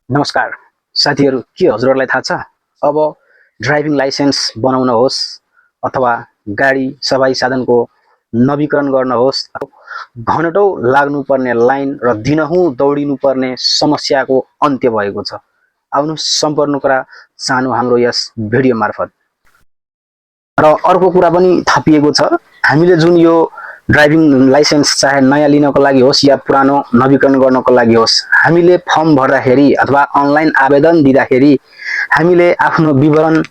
नमस्कार साथीहरू, के हजुरहरूलाई थाहा छ? अब ड्राइभिङ लाइसेन्स बनाउन होस् अथवा गाडी सवारी साधनको नवीकरण गर्न होस्, घन्टौँ लाग्नुपर्ने लाइन र दिनहुँ दौडिनुपर्ने समस्याको अन्त्य भएको छ। आउनुहोस् सम्पूर्ण कुरा सानो हाम्रो यस भिडियो मार्फत। र अर्को कुरा पनि थपिएको छ, हामीले जुन यो ड्राइभिङ लाइसेन्स चाहे नयाँ लिनको लागि होस् या पुरानो नवीकरण गर्नको लागि होस्, हामीले फर्म भर्दाखेरि अथवा अनलाइन आवेदन दिँदाखेरि हामीले आफ्नो विवरण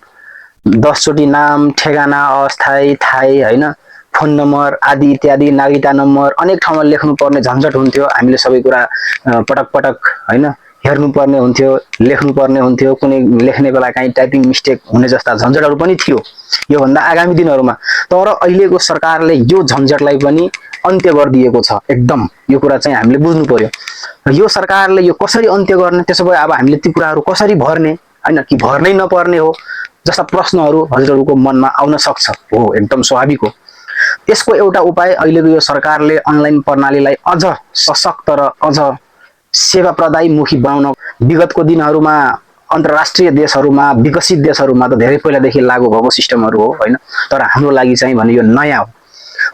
10 चोटि नाम, ठेगाना, अस्थायी, थाई, हैन, फोन नम्बर आदि इत्यादि, नागरिकता नम्बर अनेक ठाउँमा लेख्नुपर्ने झन्झट हुन्थ्यो। हामीले सबै कुरा पटक पटक हैन हेर्नुपर्ने हुन्थ्यो, लेख्नुपर्ने हुन्थ्यो। कुनै लेख्ने बेला काहीँ टाइपिङ मिस्टेक हुने जस्ता झन्झटहरू पनि थियो योभन्दा आगामी दिनहरूमा। तर अहिलेको सरकारले यो झन्झटलाई पनि अन्त्य गरिदिएको छ। एकदम यो कुरा चाहिँ हामीले बुझ्नु पर्यो। यो सरकारले यो कसरी अन्त्य गर्ने, त्यसो भए अब हामीले ती कुराहरू कसरी भर्ने, हैन, कि भर्नै नपर्ने हो जस्ता प्रश्नहरू हजुरहरूको मनमा आउन सक्छ। हो, एकदम स्वाभाविक हो। यसको एउटा उपाय अहिलेको यो सरकारले अनलाइन प्रणालीलाई अझ सशक्त र अझ सेवा प्रदायमुखी बनाउन विगतको दिनहरूमा अन्तर्राष्ट्रिय देशहरूमा, विकसित देशहरूमा त धेरै पहिलादेखि लागू भएको सिस्टमहरू हो, हैन। तर हाम्रो लागि चाहिँ भने यो नयाँ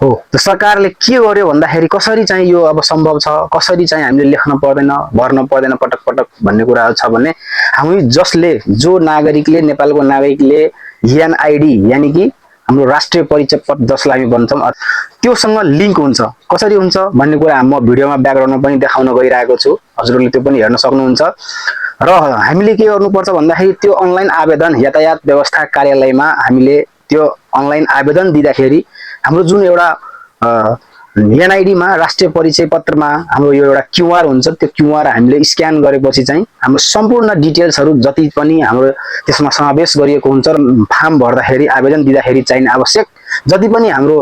हो। त सरकारले के गर्यो भन्दाखेरि कसरी चाहिँ यो अब सम्भव छ, कसरी चाहिँ हामीले लेख्न पर्दैन, भर्न पर्दैन पटक पटक भन्ने कुराहरू छ भने हामी जो नागरिकले, नेपालको नागरिकले एनआईडी यानि कि हाम्रो राष्ट्रिय परिचय पत्र जसलाई हामी भन्छौँ त्योसँग लिङ्क हुन्छ। कसरी हुन्छ भन्ने कुरा म भिडियोमा ब्याकग्राउन्डमा पनि देखाउन गइरहेको छु, हजुरहरूले त्यो पनि हेर्न सक्नुहुन्छ। र हामीले के गर्नुपर्छ भन्दाखेरि त्यो अनलाइन आवेदन यातायात व्यवस्था कार्यालयमा हामीले त्यो अनलाइन आवेदन दिँदाखेरि हाम्रो जुन एउटा एनआईडीमा राष्ट्रिय परिचय पत्रमा हाम्रो यो एउटा क्यूआर हुन्छ, त्यो क्यूआर हामीले स्क्यान गरेपछि चाहिँ हाम्रो सम्पूर्ण डिटेल्सहरू जति पनि हाम्रो त्यसमा समावेश गरिएको हुन्छ र फर्म भर्दाखेरि आवेदन दिँदाखेरि चाहिने आवश्यक जति पनि हाम्रो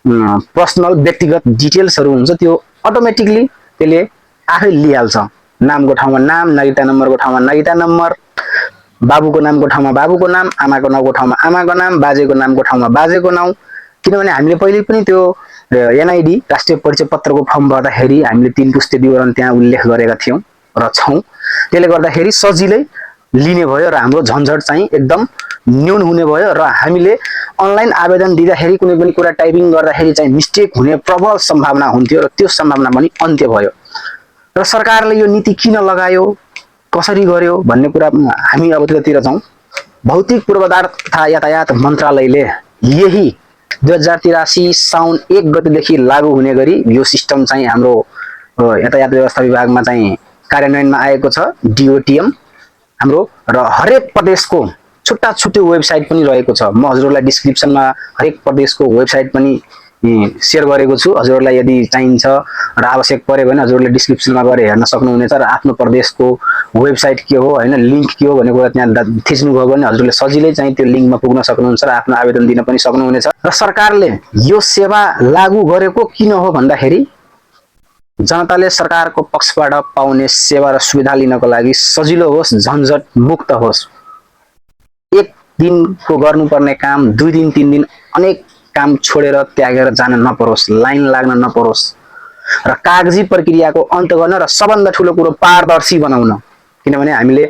पर्सनल व्यक्तिगत डिटेल्सहरू हुन्छ त्यो अटोमेटिकली त्यसले आफै लिइहाल्छ। नामको ठाउँमा नाम, नागरिकता नम्बरको ठाउँमा नागरिकता नम्बर, बाबुको नामको ठाउँमा बाबुको नाम, आमाको नामको ठाउँमा आमाको नाम, बाजेको नामको ठाउँमा बाजेको नाम। किनभने हामीले पहिले पनि त्यो एनआईडी राष्ट्रिय परिचय पत्रको फर्म भर्दाखेरि हामीले 3 पुस्ते विवरण त्यहाँ उल्लेख गरेका थियौँ र छौँ। त्यसले गर्दाखेरि सजिलै लिने भयो र हाम्रो झन्झट चाहिँ एकदम न्यून हुने भयो र हामीले अनलाइन आवेदन दिँदाखेरि कुनै पनि कुरा टाइपिङ गर्दाखेरि चाहिँ मिस्टेक हुने प्रबल सम्भावना हुन्थ्यो र त्यो सम्भावना पनि अन्त्य भयो। र सरकारले यो नीति किन लगायो, कसरी गर्यो भन्ने कुरा हामी अब त्यतातिर जाउँ। भौतिक पूर्वाधार तथा यातायात मन्त्रालयले यही 2083 साउन 1 गतेदेखि लागू हुने गरी यो सिस्टम चाहिँ हाम्रो यातायात व्यवस्था विभागमा चाहिँ कार्यान्वयनमा आएको छ, डिओटिएम हाम्रो। र हरेक प्रदेशको छुट्टा छुट्टै वेबसाइट पनि रहेको छ। म हजुरहरूलाई डिस्क्रिप्सनमा हरेक प्रदेशको वेबसाइट पनि सेयर गरेको छु। हजुरहरूलाई यदि चाहिन्छ र आवश्यक पर्यो भने हजुरहरूले डिस्क्रिप्सनमा गएर हेर्न सक्नुहुनेछ र आफ्नो प्रदेशको वेबसाइट के हो, हैन, लिङ्क के हो भन्ने कुरा त्यहाँ थिच्नुभयो भने हजुरले सजिलै चाहिँ त्यो लिङ्कमा पुग्न सक्नुहुन्छ र आफ्नो आवेदन दिन पनि सक्नुहुनेछ। र सरकारले यो सेवा लागू गरेको किन हो भन्दाखेरि जनताले सरकारको पक्षबाट पाउने सेवा र सुविधा लिनको लागि सजिलो होस्, झन्झट मुक्त होस्। एक दिनको गर्नुपर्ने काम 2 दिन 3 दिन अनेक काम छोडेर त्यागेर जान नपरोस्, लाइन लाग्न नपरोस् र कागजी प्रक्रियाको अन्त्य गर्न र सबभन्दा ठुलो कुरो पारदर्शी बनाउन। किनभने हामीले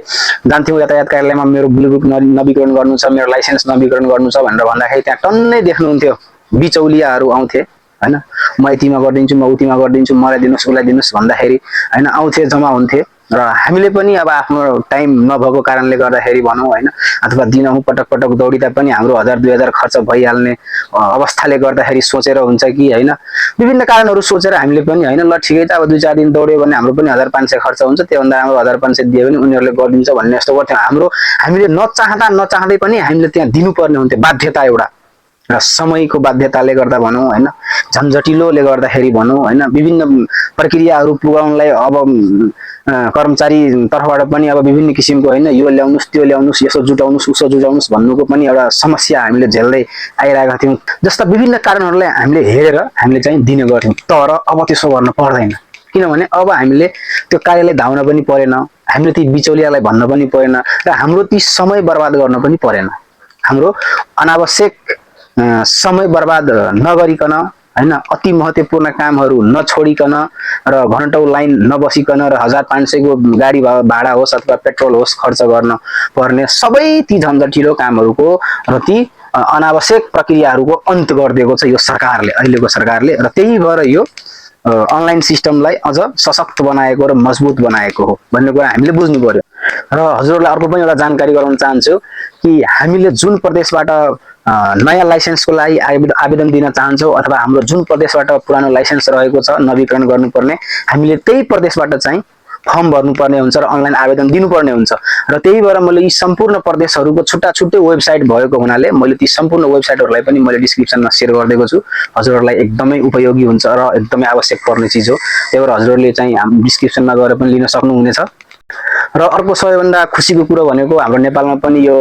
जान्थ्यौँ यातायात कार्यालयमा मेरो ब्लुबुक नवीकरण गर्नु छ, मेरो लाइसेन्स नवीकरण गर्नु छ भनेर भन्दाखेरि त्यहाँ टन्नै देख्नुहुन्थ्यो बिचौलियाहरू आउँथे, हैन, म यतिमा गरिदिन्छु, म उतिमा गरिदिन्छु, मलाई दिनुहोस्, उसलाई दिनुहोस् भन्दाखेरि हैन आउँथे, जम्मा हुन्थे। र हामीले पनि अब आफ्नो टाइम नभएको कारणले गर्दाखेरि भनौँ, हैन, अथवा दिनहुँ पटक पटक दौडिँदा पनि हाम्रो 1000-2000 खर्च भइहाल्ने अवस्थाले गर्दाखेरि सोचेर हुन्छ कि हैन विभिन्न कारणहरू सोचेर हामीले पनि हैन ल ठिकै छ अब 2-4 दिन दौड्यो भने हाम्रो पनि 1500 खर्च हुन्छ, त्योभन्दा राम्रो 1500 दियो भने उनीहरूले गरिदिन्छ भन्ने जस्तो गर्थ्यौँ। हामीले नचाहँदै पनि हामीले त्यहाँ दिनुपर्ने हुन्थ्यो, बाध्यता एउटा। र समयको बाध्यताले गर्दा भनौँ, हैन, झन्झटिलोले गर्दाखेरि भनौँ, हैन, विभिन्न प्रक्रियाहरू पुगाउनलाई अब कर्मचारी तर्फबाट पनि अब विभिन्न किसिमको हैन यो ल्याउनुस्, त्यो ल्याउनुस्, यसो जुटाउनुस्, उसो जुटाउनुस् भन्नुको पनि एउटा समस्या हामीले झेल्दै आइरहेका थियौँ। जस्ता विभिन्न कारणहरूलाई हामीले हेरेर हामीले चाहिँ दिने गर्थ्यौँ। तर अब त्यसो गर्न पर्दैन। किनभने अब हामीले त्यो कार्यालय धाउन पनि परेन, हामीले ती बिचौलियालाई भन्न पनि परेन र हाम्रो ती समय बर्बाद गर्न पनि परेन। हाम्रो अनावश्यक समय बर्बाद नगरिकन हैन अति महत्त्वपूर्ण कामहरू नछोडिकन र घण्टौं लाइन नबसिकन र 1500 को गाडी भाडा होस् अथवा पेट्रोल होस् खर्च गर्न पर्ने सबै ती झन्झटिलो कामहरूको र ती अनावश्यक प्रक्रियाहरूको अन्त गरिदिएको छ यो सरकारले, अहिलेको सरकारले। र त्यही भएर यो अनलाइन सिस्टमलाई अझ सशक्त बनाएको र मजबुत बनाएको हो भन्ने कुरा हामीले बुझ्नु पर्यो। र हजुरहरूलाई अर्को पनि एउटा जानकारी गराउन चाहन्छु कि हामीले जुन प्रदेशबाट नयाँ लाइसेन्सको लागि आवेदन दिन चाहन्छौँ अथवा हाम्रो जुन प्रदेशबाट पुरानो लाइसेन्स रहेको छ नवीकरण गर्नुपर्ने, हामीले त्यही प्रदेशबाट चाहिँ फर्म भर्नुपर्ने हुन्छ र अनलाइन आवेदन दिनुपर्ने हुन्छ। र त्यही भएर मैले यी सम्पूर्ण प्रदेशहरूको छुट्टा छुट्टै वेबसाइट भएको हुनाले मैले ती सम्पूर्ण वेबसाइटहरूलाई पनि मैले डिस्क्रिप्सनमा सेयर गरिदिएको छु। हजुरहरूलाई एकदमै उपयोगी हुन्छ र एकदमै आवश्यक पर्ने चिज हो। त्यही भएर हजुरहरूले चाहिँ डिस्क्रिप्सनमा गएर पनि लिन सक्नुहुनेछ। र अर्को सबैभन्दा खुसीको कुरो भनेको हाम्रो नेपालमा पनि यो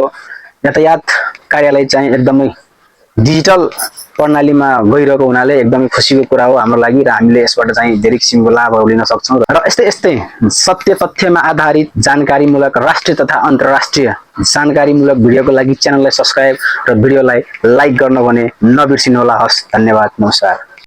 यातायात कार्यालय चाहिँ एकदमै डिजिटल प्रणालीमा गइरहेको हुनाले एकदमै खुसीको कुरा हो हाम्रो लागि र हामीले यसबाट चाहिँ धेरै किसिमको लाभहरू लिन सक्छौँ। र यस्तै सत्य तथ्यमा आधारित जानकारीमूलक राष्ट्रिय तथा अन्तर्राष्ट्रिय जानकारीमूलक भिडियोको लागि च्यानललाई सब्स्क्राइब र भिडियोलाई लाइक गर्न भने नबिर्सिनुहोला। हस्, धन्यवाद, नमस्कार।